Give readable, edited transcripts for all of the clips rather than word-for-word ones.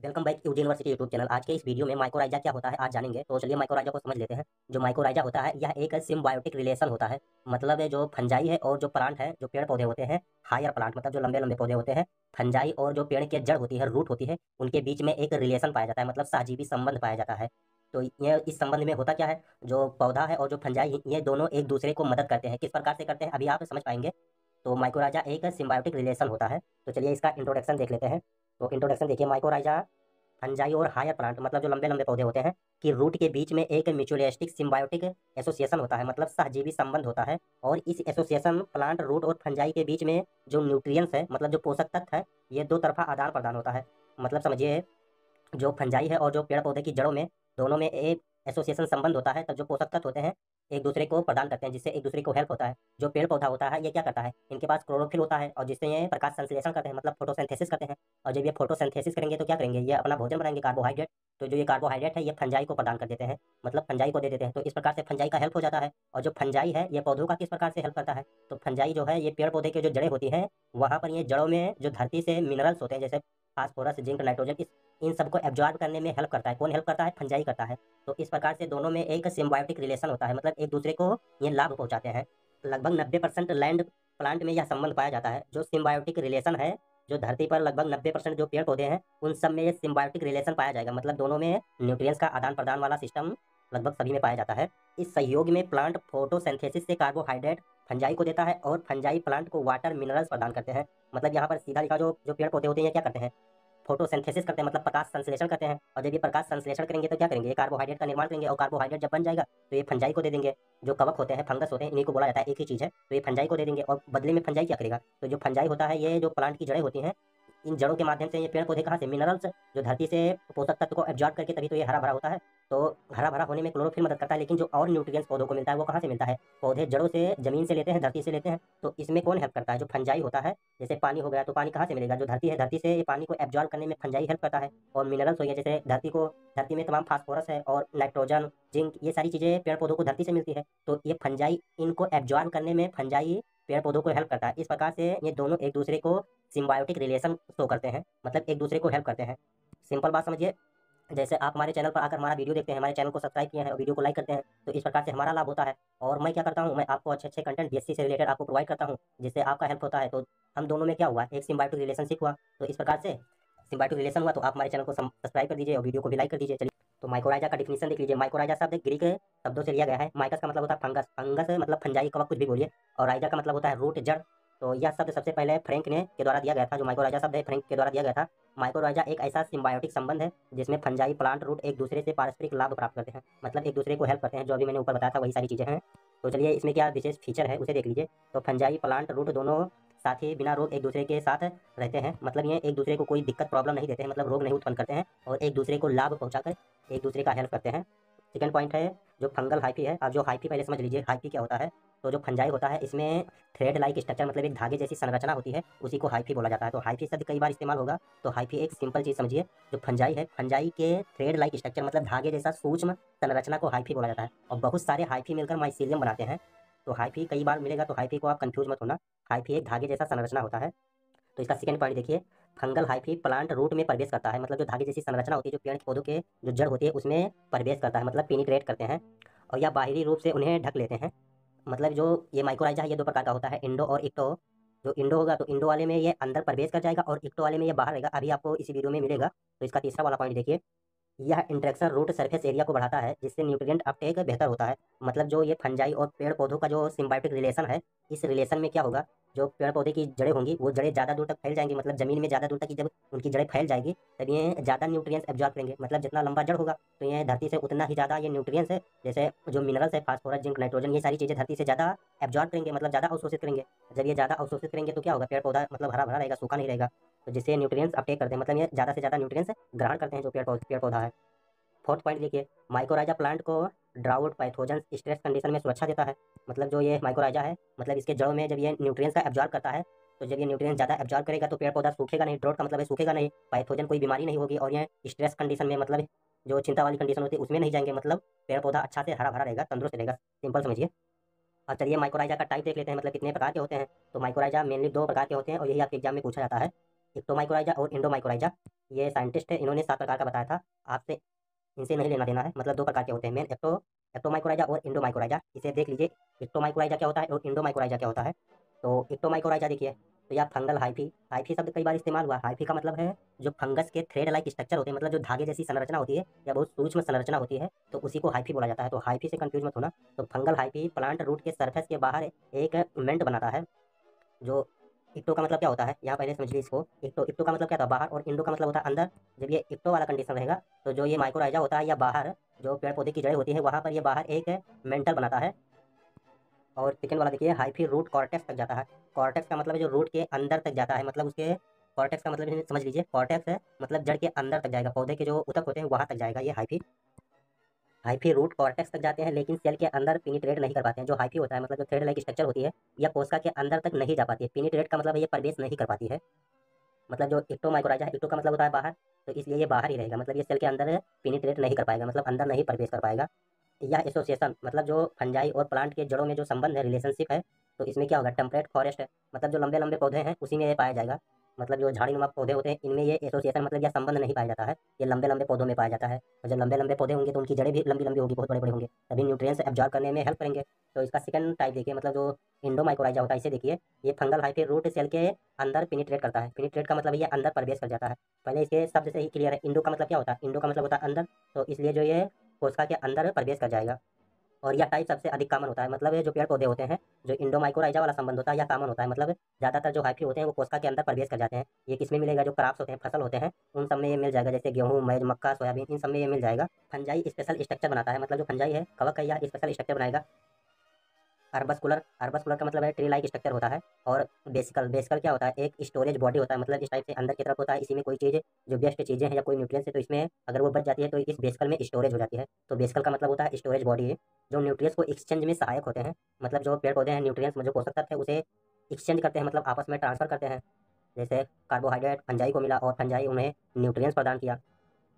Welcome back UG university YouTube channel. आज के इस वीडियो में माइकोराइजा क्या होता है आज जानेंगे। तो चलिए माइकोराइजा को समझ लेते हैं। जो माइकोराइजा होता है यह एक सिम्बायोटिक रिलेशन होता है। मतलब है जो फंजाई है और जो प्लांट है, जो पेड़ पौधे होते हैं, हायर प्लांट मतलब जो लंबे लंबे पौधे होते हैं, फंजाई और जो पेड़ की जड़ होती है, रूट होती है, उनके बीच में एक रिलेशन पाया जाता है, मतलब सहजीवी संबंध पाया जाता है। तो ये इस संबंध में होता क्या है, जो पौधा है और जो फंजाई, ये दोनों एक दूसरे को मदद करते हैं। किस प्रकार से करते हैं अभी आप समझ पाएंगे। तो माइकोराइजा एक सिम्बायोटिक रिलेशन होता है। तो चलिए इसका इंट्रोडक्शन देख लेते हैं। तो इंट्रोडक्शन देखिए, माइकोराइजा फंजाई और हायर प्लांट मतलब जो लंबे लंबे पौधे होते हैं कि रूट के बीच में एक म्यूचुअलिस्टिक सिम्बायोटिक एसोसिएशन होता है, मतलब सहजीवी संबंध होता है। और इस एसोसिएशन प्लांट, रूट और फंजाई के बीच में जो न्यूट्रिएंट्स है, मतलब जो पोषक तत्व है, ये दो तरफा आदान प्रदान होता है। मतलब समझिए, जो फंजाई है और जो पेड़ पौधे की जड़ों में, दोनों में एक एसोसिएशन संबंध होता है। तब जो पोषक तत्व होते हैं एक दूसरे को प्रदान करते हैं, जिससे एक दूसरे को हेल्प होता है। जो पेड़ पौधा होता है ये क्या करता है, इनके पास क्लोरोफिल होता है और जिससे ये प्रकाश संश्लेषण करते हैं, मतलब फोटोसिंथेसिस करते हैं। और जब ये फोटोसिंथेसिस करेंगे तो क्या करेंगे, ये अपना भोजन बनाएंगे, कार्बोहाइड्रेट। तो जो ये कार्बोहाइड्रेट है ये फंजाई को प्रदान कर देते हैं, मतलब फंजाई को दे देते हैं। तो इस प्रकार से फंजाई का हेल्प हो जाता है। और जो फंजाई है ये पौधों का किस प्रकार से हेल्प करता है, तो फंजाई जो है ये पेड़ पौधे के जो जड़ें होती हैं, वहां पर ये जड़ों में जो धरती से मिनरल्स होते हैं, जैसे फास्फोरस, जिंक, नाइट्रोजन, इन सबको एब्जॉर्ब करने में हेल्प करता है। कौन हेल्प करता है, फंजाई करता है। तो इस प्रकार से दोनों में एक सिम्बायोटिक रिलेशन होता है, मतलब एक दूसरे को ये लाभ पहुंचाते हैं। लगभग 90% लैंड प्लांट में यह संबंध पाया जाता है, जो सिम्बायोटिक रिलेशन है। जो धरती पर लगभग 90% जो पेड़ पौधे हैं उन सब में ये सिम्बायोटिक रिलेशन पाया जाएगा, मतलब दोनों में न्यूट्रिएंट्स का आदान प्रदान वाला सिस्टम लगभग सभी में पाया जाता है। इस सहयोग में प्लांट फोटोसिंथेसिस से कार्बोहाइड्रेट फंजाई को देता है और फंजाई प्लांट को वाटर मिनरल्स प्रदान करते हैं। मतलब यहाँ पर सीधा लिखा, जो जो पेड़ पौधे होते हैं ये क्या करते हैं, फोटोसिंथेसिस करते हैं, मतलब प्रकाश संश्लेषण करते हैं। और जब ये प्रकाश संश्लेषण करेंगे तो क्या करेंगे, ये कार्बोहाइड्रेट का निर्माण करेंगे। और कार्बोहाइड्रेट जब बन जाएगा तो ये फंजाई को दे देंगे। जो कवक होते हैं, फंगस होते हैं, इन्हीं को बोला जाता है, एक ही चीज है। तो ये फंजाई को दे देंगे और बदले में फंजाई क्या करेगा, तो जो फंजाई होता है ये जो प्लांट की जड़ें होती हैं, इन जड़ों के माध्यम से ये पेड़ पौधे कहाँ से, मिनरल्स, जो धरती से पोषक तत्व को एब्जॉर्ब करके तभी तो ये हरा भरा होता है। तो हरा भरा होने में क्लोरोफिल मदद करता है। लेकिन जो और न्यूट्रिएंट्स पौधों को मिलता है वो कहाँ से मिलता है, पौधे जड़ों से, जमीन से लेते हैं, धरती से लेते हैं। तो इसमें कौन हेल्प करता है, जो फंजाई होता है। जैसे पानी हो गया तो पानी कहाँ से मिलेगा, जो धरती है, धरती से ये पानी को एब्जॉर्ब करने में फंजाई हेल्प करता है। और मिनरल्स हो गया, जैसे धरती में तमाम फास्फोरस है और नाइट्रोजन, जिंक, ये सारी चीजें पेड़ पौधों को धरती से मिलती है। तो ये फंजाई इनको एब्जॉर्ब करने में फंजाई पेड़ पौधों को हेल्प करता है। इस प्रकार से ये दोनों एक दूसरे को सिम्बायोटिक रिलेशन शो करते हैं, मतलब एक दूसरे को हेल्प करते हैं। सिंपल बात समझिए, जैसे आप हमारे चैनल पर आकर हमारा वीडियो देखते हैं, हमारे चैनल को सब्सक्राइब किए हैं और वीडियो को लाइक करते हैं, तो इस प्रकार से हमारा लाभ होता है। और मैं क्या करता हूँ, मैं आपको अच्छे अच्छे कंटेंट बीएससी से रिलेटेड आपको प्रोवाइड करता हूँ, जिससे आपका हेल्प होता है। तो हम दोनों में क्या हुआ, एक सिम्बायोटिक रिलेशनशिप हुआ। तो इस प्रकार से सिम्बायोटिक रिलेशन हुआ। तो आप हमारे चैनल को सब्सक्राइब कर दीजिए और वीडियो को भी लाइक कर दीजिए। चलिए, तो माइकोराइजा का डिफिनीशन देख लीजिए। माइकोराइजा शब्द ग्रीक शब्दों से लिया गया है। माइकस का मतलब होता है फंगस, फंगस मतलब फंजाई, कवक, कुछ भी बोलिए। और राइजा का मतलब होता है रूट, जड़। तो यह शब्द सबसे पहले फ्रैंक ने के द्वारा दिया गया था। जो माइकोराइजा शब्द है फ्रैंक के द्वारा दिया गया था। माइकोराइजा एक ऐसा सिम्बायोटिक संबंध है जिसमें फंजाई, प्लांट, रूट एक दूसरे से पारस्परिक लाभ प्राप्त करते हैं, मतलब एक दूसरे को हेल्प करते हैं। जो अभी मैंने ऊपर बताया था वही सारी चीजें हैं। तो चलिए इसमें क्या विशेष फीचर है उसे देख लीजिए। तो फंजाई, प्लांट, रूट दोनों साथ ही बिना रोग एक दूसरे के साथ रहते हैं, मतलब ये एक दूसरे को कोई दिक्कत प्रॉब्लम नहीं देते हैं, मतलब रोग नहीं उत्पन्न करते हैं। और एक दूसरे को लाभ पहुंचाकर एक दूसरे का हेल्प करते हैं। सेकंड पॉइंट है जो फंगल हाइफी है। अब जो हाइफी पहले समझ लीजिए, हाइफी क्या होता है। तो जो फंजाई होता है इसमें थ्रेड लाइक स्ट्रक्चर, मतलब एक धागे जैसी संरचना होती है, उसी को हाइफी बोला जाता है। तो हाइफी शब्द कई बार इस्तेमाल होगा। तो हाइफी एक सिंपल चीज समझिए, जो फंजाई है, फंजाई के थ्रेड लाइक स्ट्रक्चर मतलब धागे जैसा सूक्ष्म संरचना को हाइफी बोला जाता है। और बहुत सारे हाइफी मिलकर माइसीलियम बनाते हैं। तो हाइफी कई बार मिलेगा, तो हाइफी को आप कंफ्यूज मत होना। हाइफी एक धागे जैसा संरचना होता है। तो इसका सेकंड पॉइंट देखिए, फंगल हाइफी प्लांट रूट में प्रवेश करता है, मतलब जो धागे जैसी संरचना होती है, जो पेड़ पौधों के जो जड़ होती है उसमें प्रवेश करता है, मतलब पेनिट्रेट करते हैं। और या बाहरी रूप से उन्हें ढक लेते हैं। मतलब जो ये माइक्रोराइजा है ये दो प्रकार का होता है, इंडो और इक्टो। जो इंडो होगा तो इंडो वाले में ये अंदर प्रवेश कर जाएगा और इक्टो वाले में ये बाहर रहेगा। अभी आपको इसी वीडियो में मिलेगा। तो इसका तीसरा वाला पॉइंट देखिए, यह इंटरेक्शन रूट सरफेस एरिया को बढ़ाता है, जिससे न्यूट्रिएंट अपटेक बेहतर होता है। मतलब जो ये फंजाई और पेड़ पौधों का जो सिम्बायोटिक रिलेशन है, इस रिलेशन में क्या होगा, जो पेड़ पौधे की जड़ें होंगी वो जड़ें ज़्यादा दूर तक फैल जाएंगी, मतलब जमीन में ज़्यादा दूर तक की जब उनकी जड़ें फैल जाएगी तब ये ज़्यादा न्यूट्रिएंट्स एब्जॉर्ब करेंगे। मतलब जितना लंबा जड़ होगा तो ये धरती से उतना ही ज़्यादा ये न्यूट्रिएंट्स है, जैसे जो मिनरल्स है, फास्फोरस, जिंक, नाइट्रोजन, ये सारी चीज़ें धरती से ज़्यादा एब्जॉर्ब करेंगे, मतलब ज़्यादा अवशोषित करेंगे। जब ये ज़्यादा अवशोषित करेंगे तो क्या होगा, पेड़ पौधा मतलब हरा भरा रहेगा, सूखा नहीं रहेगा। तो जिससे न्यूट्रिएंट्स अपटेक करते हैं, मतलब ये ज़्यादा से ज़्यादा न्यूट्रिएंट्स ग्रहण करते हैं जो पेड़ पौधा है। फोर्थ पॉइंट देखिए, माइकोराइजा प्लांट को ड्राउट, पैथोजन, स्ट्रेस कंडीशन में सुरक्षा देता है। मतलब जो ये माइकोराइजा है, मतलब इसके जड़ों में जब ये न्यूट्रिएंट्स का एब्जॉर्ब करता है, तो जब ये न्यूट्रिएंट्स ज़्यादा एब्जॉर्ब करेगा तो पेड़ पौधा सूखेगा नहीं। ड्राउट का मतलब है सूखेगा नहीं। पैथोजन कोई बीमारी नहीं होगी। और ये स्ट्रेस कंडीशन में, मतलब जो चिंता वाली कंडीशन होती है उसमें नहीं जाएंगे, मतलब पेड़ पौधा अच्छा से हरा भरा रहेगा, तंदुरुस्त रहेगा। सिंपल समझिए। अब चलिए माइकोराइजा का टाइप देख लेते हैं, मतलब कितने प्रकार के होते हैं। तो माइकोराइजा मेनली दो प्रकार के होते हैं और यही आपके एग्जाम में पूछा जाता है। एक्टोमाइकोराइजा और इंडोमाइकोराइजा, ये साइंटिस्ट है, इन्होंने 7 प्रकार का बताया था। आपसे इनसे नहीं लेना देना है, मतलब 2 प्रकार के होते हैं मेन, एक्टोमाइकोराइजा और इंडोमाइकोराइजा। इसे देख लीजिए, एक्टोमाइकोराइजा क्या होता है और इंडोमाइकोराइजा क्या होता है। तो एक्टोमाइकोराइजा देखिए, तो यह फंगल हाइफी, हाइफी शब्द कई बार इस्तेमाल हुआ। हाइफी का मतलब है जो फंगस के थ्रेड लाइक स्ट्रक्चर होते हैं, मतलब जो धागे जैसी संरचना होती है या बहुत सूक्ष्म संरचना होती है, तो उसी को हाइफी बोला जाता है। तो हाइफी से कंफ्यूज मत होना। तो फंगल हाइफी प्लांट रूट के सरफेस के बाहर एक इवेंट बनाता है। जो इक्टो का मतलब क्या होता है, यहाँ पहले समझ लीजिए इसको। इक्टो का मतलब क्या था, बाहर, और इंडो का मतलब होता है अंदर। जब ये इक्टो वाला कंडीशन रहेगा, तो जो ये माइक्रोराइजा होता है या बाहर जो पेड़ पौधे की जड़ें होती है, वहाँ पर ये बाहर एक मेंटल बनाता है। और सेकंड वाला देखिए, हाइफी रूट कॉर्टेक्स तक जाता है। कॉर्टेक्स का मतलब है जो रूट के अंदर तक जाता है, मतलब उसके कॉर्टेक्स का मतलब समझ लीजिए, कॉर्टेक्स है मतलब जड़ के अंदर तक जाएगा, पौधे के जो ऊतक होते हैं वहां तक जाएगा ये हाइफी। हाइफी रूट कॉर्टेक्स तक जाते हैं, लेकिन सेल के अंदर पिनिट्रेट नहीं कर पाते हैं। जो हाइफी होता है मतलब जो थ्रेड लाइक स्ट्रक्चर होती है, या कोशिका के अंदर तक नहीं जा पाती है। पिनिट्रेट का मतलब है ये प्रवेश नहीं कर पाती है। मतलब जो एक्टोमाइकोराइजा है, एक्टो का मतलब होता है बाहर, तो इसलिए ये बाहर ही रहेगा, मतलब ये सेल के अंदर पिनिट्रेट नहीं कर पाएगा, मतलब अंदर नहीं प्रवेश कर पाएगा। यह एसोसिएशन मतलब जो फंजाई और प्लांट के जड़ों में जो संबंध है, रिलेशनशिप है, तो इसमें क्या होगा, टेम्परेट फॉरेस्ट है, मतलब जो लंबे लंबे पौधे हैं उसी में ये पाया जाएगा। मतलब जो झाड़ी नुमा पौधे होते हैं इनमें ये एसोसिएशन मतलब यह संबंध नहीं पाया जाता है, ये लंबे लंबे पौधों में पाया जाता है। और जब लंबे लंबे पौधे होंगे तो उनकी जड़ें भी लंबी लंबी होगी, बहुत बड़े बड़े होंगे, तभी न्यूट्रिएंट्स एब्जॉर्ब करने में हेल्प करेंगे। तो इसका सेकंड टाइप देखिए, मतलब जो इंडोमाइकोराइजा होता है, इसे देखिए, ये फंगल हाइफी रूट सेल के अंदर पिनिट्रेट करता है। पिनिट्रेट का मतलब ये अंदर प्रवेश कर जाता है। पहले इसके शब्द से ही क्लियर है। इंडो का मतलब क्या होता है, इंडो का मतलब होता है अंदर, तो इसलिए जो ये कोशिका के अंदर प्रवेश कर जाएगा। और यह टाइप सबसे अधिक कॉमन होता है, मतलब ये जो पेड़ पौधे होते हैं, जो इंडोमाइकोराइजा वाला संबंध होता है यह कॉमन होता है। मतलब ज्यादातर जो हाइफी होते हैं वो कोशिका के अंदर प्रवेश कर जाते हैं। ये किसमें मिलेगा, जो क्रॉप्स होते हैं, फसल होते हैं, उन सब में ये मिल जाएगा, जैसे गेहूं, मैज, मक्का, सोयाबीन, इन सब में ये मिल जाएगा। फंजाई स्पेशल स्ट्रक्चर बनाता है, मतलब जो फंजाई है, कवक है, यह स्पेशल स्ट्रक्चर बनाएगा। अर्बस्कुलर, अर्बस्कुलर का मतलब है ट्री लाइक स्ट्रक्चर होता है। और बेसिकल, बेसिकल क्या होता है, एक स्टोरेज बॉडी होता है, मतलब इस टाइप से अंदर की तरफ होता है। इसी में कोई चीज़ जो बेस्ट चीज़ें हैं या कोई न्यूट्रिएंट्स है, तो इसमें अगर वो बच जाती है तो इस बेसिकल में स्टोरेज हो जाती है। तो बेसिकल का मतलब होता है स्टोरेज बॉडी है, जो न्यूट्रिएंट्स को एक्सचेंज में सहायक होते हैं। मतलब जो पेड़ पौधे हैं, न्यूट्रिएंट्स जो पोषक तत्व है उसे एक्सचेंज करते हैं, मतलब आपस में ट्रांसफर करते हैं। जैसे कार्बोहाइड्रेट फंजाई को मिला और फंजाई उन्हें न्यूट्रिएंट्स प्रदान किया।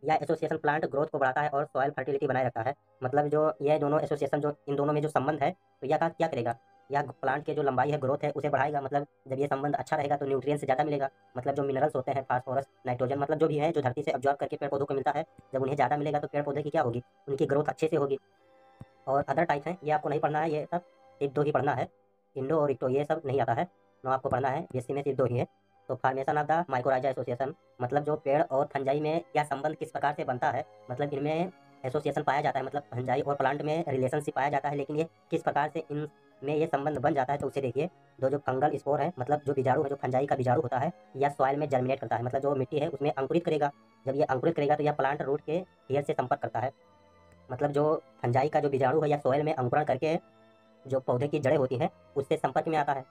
यह एसोसिएशन प्लांट ग्रोथ को बढ़ाता है और सॉइल फर्टिलिटी बनाए रखता है। मतलब जो ये दोनों एसोसिएशन, जो इन दोनों में जो संबंध है, तो यह क्या करेगा, यह प्लांट के जो लंबाई है, ग्रोथ है, उसे बढ़ाएगा। मतलब जब ये संबंध अच्छा रहेगा तो न्यूट्रिएंट्स ज़्यादा मिलेगा। मतलब जो मिनरल्स होते हैं, फास्फोरस, नाइट्रोजन, मतलब जो भी है जो धरती से अब्जॉर्ब करके पेड़ पौधों को मिलता है, जब उन्हें ज़्यादा मिलेगा तो पेड़ पौधे की क्या होगी, उनकी ग्रोथ अच्छे से होगी। और अदर टाइप हैं, ये आपको नहीं पढ़ना है, ये सब सिर्फ 2 ही पढ़ना है। इंडो और इक्टो ये सब नहीं आता है, नो आपको पढ़ना है, बीएससी में सिर्फ 2 ही है। तो formation of the mycorrhiza association, मतलब जो पेड़ और फंजाई में क्या संबंध किस प्रकार से बनता है, मतलब इनमें एसोसिएशन पाया जाता है, मतलब फंजाई और प्लांट में रिलेशनशिप पाया जाता है, लेकिन ये किस प्रकार से इन में ये संबंध बन जाता है, तो उसे देखिए। दो जो फंगल स्पोर है, मतलब जो बीजाणु है, जो फंजाई का बीजाणु होता है, या सॉइल में जर्मिनेट करता है, मतलब जो मिट्टी है उसमें अंकुरित करेगा। जब ये अंकुरित करेगा तो यह प्लांट रूट के हेयर से संपर्क करता है। मतलब जो फंजाई का जो बीजाणु है या सोयल में अंकुरण करके जो पौधे की जड़ें होती हैं उससे संपर्क में आता है।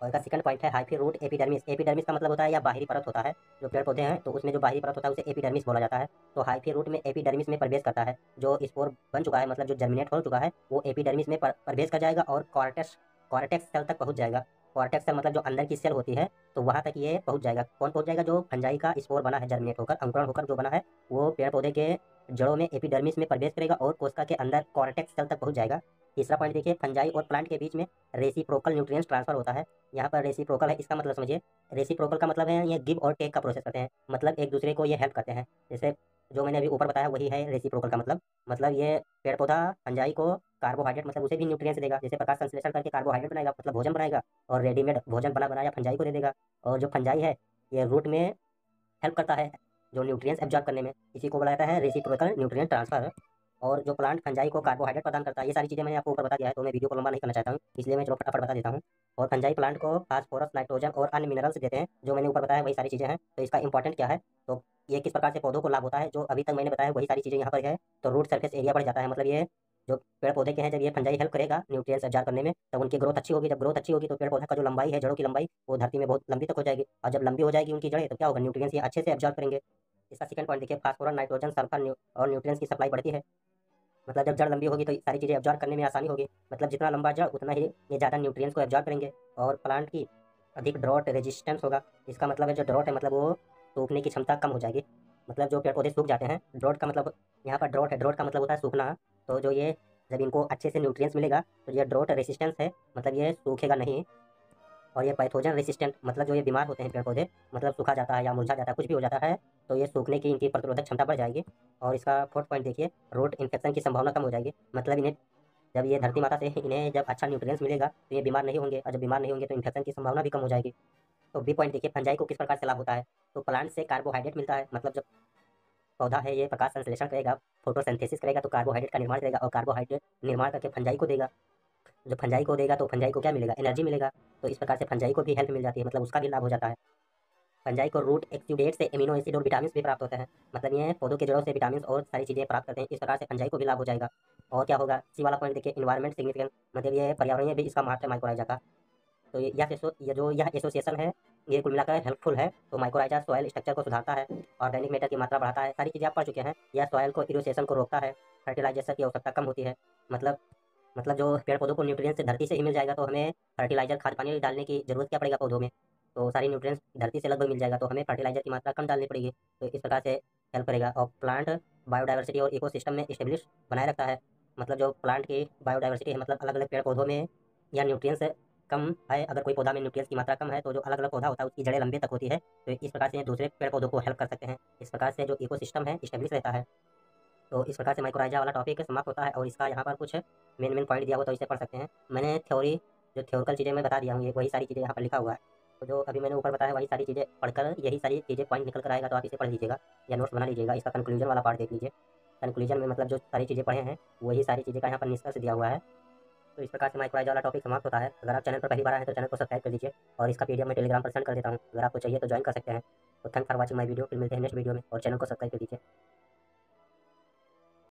और इसका सेकंड पॉइंट है हाइफी रूट एपिडर्मिस। एपिडर्मिस का मतलब होता है या बाहरी परत होता है, जो पेड़ पौधे हैं तो उसमें जो बाहरी परत होता है उसे एपिडर्मिस बोला जाता है। तो हाइफी रूट में एपिडर्मिस में प्रवेश करता है। जो स्पोर बन चुका है, मतलब जो जर्मिनेट हो चुका है, वो एपिडर्मिस में प्रवेश कर जाएगा और कॉर्टेक्स सेल तक पहुंच जाएगा। कॉर्टेक्स सेल मतलब जो अंदर की सेल होती है, तो वहां तक ये पहुंच जाएगा। कौन पहुंच जाएगा, जो फंजाई का स्पोर बना है, जर्मिनेट होकर, अंकुरण होकर जो बना है, वो पेड़ पौधे के जड़ों में एपिडर्मिस में प्रवेश करेगा और कोशिका के अंदर कॉर्टेक्स सेल तक पहुंच जाएगा। तीसरा पॉइंट देखिए, फंजाई और प्लांट के बीच में रेसिप्रोकल न्यूट्रिएंट्स ट्रांसफर होता है। यहाँ पर रेसिप्रोकल है, इसका मतलब समझिए। रेसिप्रोकल का मतलब है ये गिव और टेक का प्रोसेस करते हैं, मतलब एक दूसरे को ये हेल्प करते हैं। जैसे जो मैंने अभी ऊपर बताया वही है रेसिप्रोकल का मतलब ये पेड़ पौधा फंजाई को कार्बोहाइड्रेट, मतलब उसे भी न्यूट्रिएंट्स देगा, जैसे प्रकाश संश्लेषण करके कार्बोहाइड्रेट बनाएगा, मतलब भोजन बनाएगा, और रेडीमेड भोजन बना बनाया फंजाई को दे देगा। और जो फंजाई है ये रूट में हेल्प करता है जो न्यूट्रिएंट्स एब्जॉर्ब करने में, इसी को बोला जाता है रेसिप्रोकल न्यूट्रिएंट ट्रांसफर। और जो प्लांट फंजाई को कार्बोहाइड्रेट प्रदान करता है, ये सारी चीजें मैंने आपको ऊपर बता दिया है, तो मैं वीडियो को लंबा नहीं करना चाहता हूँ, इसलिए मैं चलो फटाफट बता देता हूँ। और फंजाई प्लांट को फास्फोरस, नाइट्रोजन और अन्य मिनरल्स देते हैं, जो मैंने ऊपर बताया वही सारी चीजें हैं। तो इसका इंपॉर्टेंट क्या है, तो ये किस प्रकार से पौधों को लाभ होता है, जो अभी तक मैंने बताया वही सारी चीजें यहाँ पर है। तो रूट सरफेस एरिया बढ़ जाता है, मतलब ये जो पेड़ पौधे के हैं, जब ये फंजाई हेल्प करेगा न्यूट्रिएंट्स एब्जॉर्ब करने में, तब उनकी ग्रोथ अच्छी होगी। जब ग्रोथ अच्छी होगी तो पेड़ पौधे का जो लंबाई है, जड़ों की लंबाई, वो धरती में बहुत लंबी तक हो जाएगी। और जब लंबी हो जाएगी उनकी जड़ें, तो क्या होगा, न्यूट्रिएंट्स ये अच्छे से एब्जॉर्ब करेंगे। इसका सेकंड पॉइंट देखिए, फास्फोरस, नाइट्रोजन, सल्फर और न्यूट्रिएंट्स की सप्लाई बढ़ती है। मतलब जब जड़ लंबी होगी तो सारी चीज़ें एब्जॉर्ब करने में आसानी होगी। मतलब जितना लंबा जड़ उतना ही ये ज़्यादा न्यूट्रिएंट्स को एब्जॉर्ब करेंगे। और प्लांट की अधिक ड्रॉट रेजिस्टेंस होगा। इसका मतलब है जो ड्रॉट है, मतलब वो सूखने की क्षमता कम हो जाएगी। मतलब जो पेड़ पौधे सूख जाते हैं, ड्रॉट का मतलब यहाँ पर ड्रॉट है, ड्रॉट का मतलब होता है सूखना। तो जो ये जब इनको अच्छे से न्यूट्रिएंट्स मिलेगा तो ये ड्रॉट रेजिस्टेंस है, मतलब ये सूखेगा नहीं। और ये पैथोजन रेसिस्टेंट, मतलब जो ये बीमार होते हैं पेड़ पौधे, मतलब सूखा जाता है या मुरझा जाता है, कुछ भी हो जाता है, तो ये सूखने की इनकी प्रतिरोधक क्षमता बढ़ जाएगी। और इसका फोर्थ पॉइंट देखिए, रूट इन्फेक्शन की संभावना कम हो जाएगी। मतलब इन्हें जब ये धरती माता से इन्हें जब अच्छा न्यूट्रिएंट्स मिलेगा तो ये बीमार नहीं होंगे, और जब बीमार नहीं होंगे तो इन्फेक्शन की संभावना भी कम हो जाएगी। तो बी पॉइंट देखिए, फंजाई को किस प्रकार से लाभ होता है। तो प्लांट से कार्बोहाइड्रेट मिलता है, मतलब जब पौधा है ये प्रकाश संश्लेषण करेगा, फोटोसिंथेसिस करेगा, तो कार्बोहाइड्रेट का निर्माण करेगा, और कार्बोहाइड्रेट निर्माण करके फंजाई को देगा। जो फंजाई को देगा तो फंजाई को क्या मिलेगा, एनर्जी मिलेगा। तो इस प्रकार से फंजाई को भी हेल्प मिल जाती है, मतलब उसका भी लाभ हो जाता है। फंजाई को रूट एक्सुडेट से एमिनो एसिड और विटामिन भी प्राप्त होते हैं, मतलब ये पौधों के जड़ों से विटामिन और सारी चीजें प्राप्त करते हैं। इस प्रकार से फंजाई को भी लाभ हो जाएगा। और क्या होगा, सी वाला पॉइंट देखिए, इन्वायरमेंट सिग्निफिकेंट, मतलब ये पर्यावरण में भी इसका महत्व है माइक्रोराइजा का। तो यह एसोसिएशन है, ये कुल मिलाकर हेल्पफुल है। तो माइक्रोराइजा सॉइल स्ट्रक्चर को सुधारता है, ऑर्गेनिक मैटर की मात्रा बढ़ाता है, सारी चीजें आप पढ़ चुके हैं। यह सॉइल को इरोसेशन को रोकता है, फर्टिलाइजेशन की आवश्यकता कम होती है। मतलब जो पेड़ पौधों को न्यूट्रिएंट्स धरती से ही मिल जाएगा, तो हमें फर्टिलाइजर खाद पानी डालने की जरूरत क्या पड़ेगा पौधों में। तो सारी न्यूट्रिएंट्स धरती से लगभग मिल जाएगा, तो हमें फर्टिलाइजर की मात्रा कम डालनी पड़ेगी। तो इस प्रकार से हेल्प करेगा। और प्लांट बायोडाइवर्सिटी और इकोसिस्टम में स्टेब्लिश बनाए रखता है। मतलब जो प्लांट की बायोडाइवर्सिटी है, मतलब अलग अलग पेड़ पौधों में या न्यूट्रिएंट्स कम है, अगर कोई पौधा में न्यूट्रिएंट्स की मात्रा कम है, तो जो अलग अलग पौधा होता है उसकी जड़ें लंबे तक होती है, तो इस प्रकार से दूसरे पेड़ पौधों को हेल्प कर सकते हैं। इस प्रकार से जो इकोसिस्टम है स्टेब्लिश रहता है। तो इस प्रकार से माइक्रोराइजा वाला टॉपिक समाप्त होता है, और इसका यहाँ पर कुछ मेन पॉइंट दिया हुआ, तो इसे पढ़ सकते हैं। मैंने थ्योरी जो थ्योरिकल चीज़ें मैं बता दिया हूँ, ये वही सारी चीज़ें यहाँ पर लिखा हुआ है। तो जो अभी मैंने ऊपर बताया वही सारी चीज़ें पढ़कर यही सारी चीज़ें पॉइंट निकल कर आएगा, तो आप इसे पढ़ लीजिएगा या नोट्स बना लीजिएगा। इसका कंक्लूजन वाला पार्ट देख लीजिए। कंक्लूजन में मतलब जो सारी चीज़ें पढ़े हैं वही सारी चीज़ें का यहाँ पर निष्कर्ष दिया हुआ है। तो इस प्रकार से माइक्रोराइजा वाला टॉपिक समाप्त होता है। अगर आप चैनल पर पहली बार आए हैं तो चैनल को सब्सक्राइब कर लीजिए, और इसका पीडीएफ मैं टेलीग्राम पर सेंड कर देता हूँ, अगर आपको चाहिए तो ज्वाइन कर सकते हैं। तो thank for watching my video, फिर मिलते हैं नेक्स्ट वीडियो में, और चैनल को सब्सक्राइब कर दीजिए।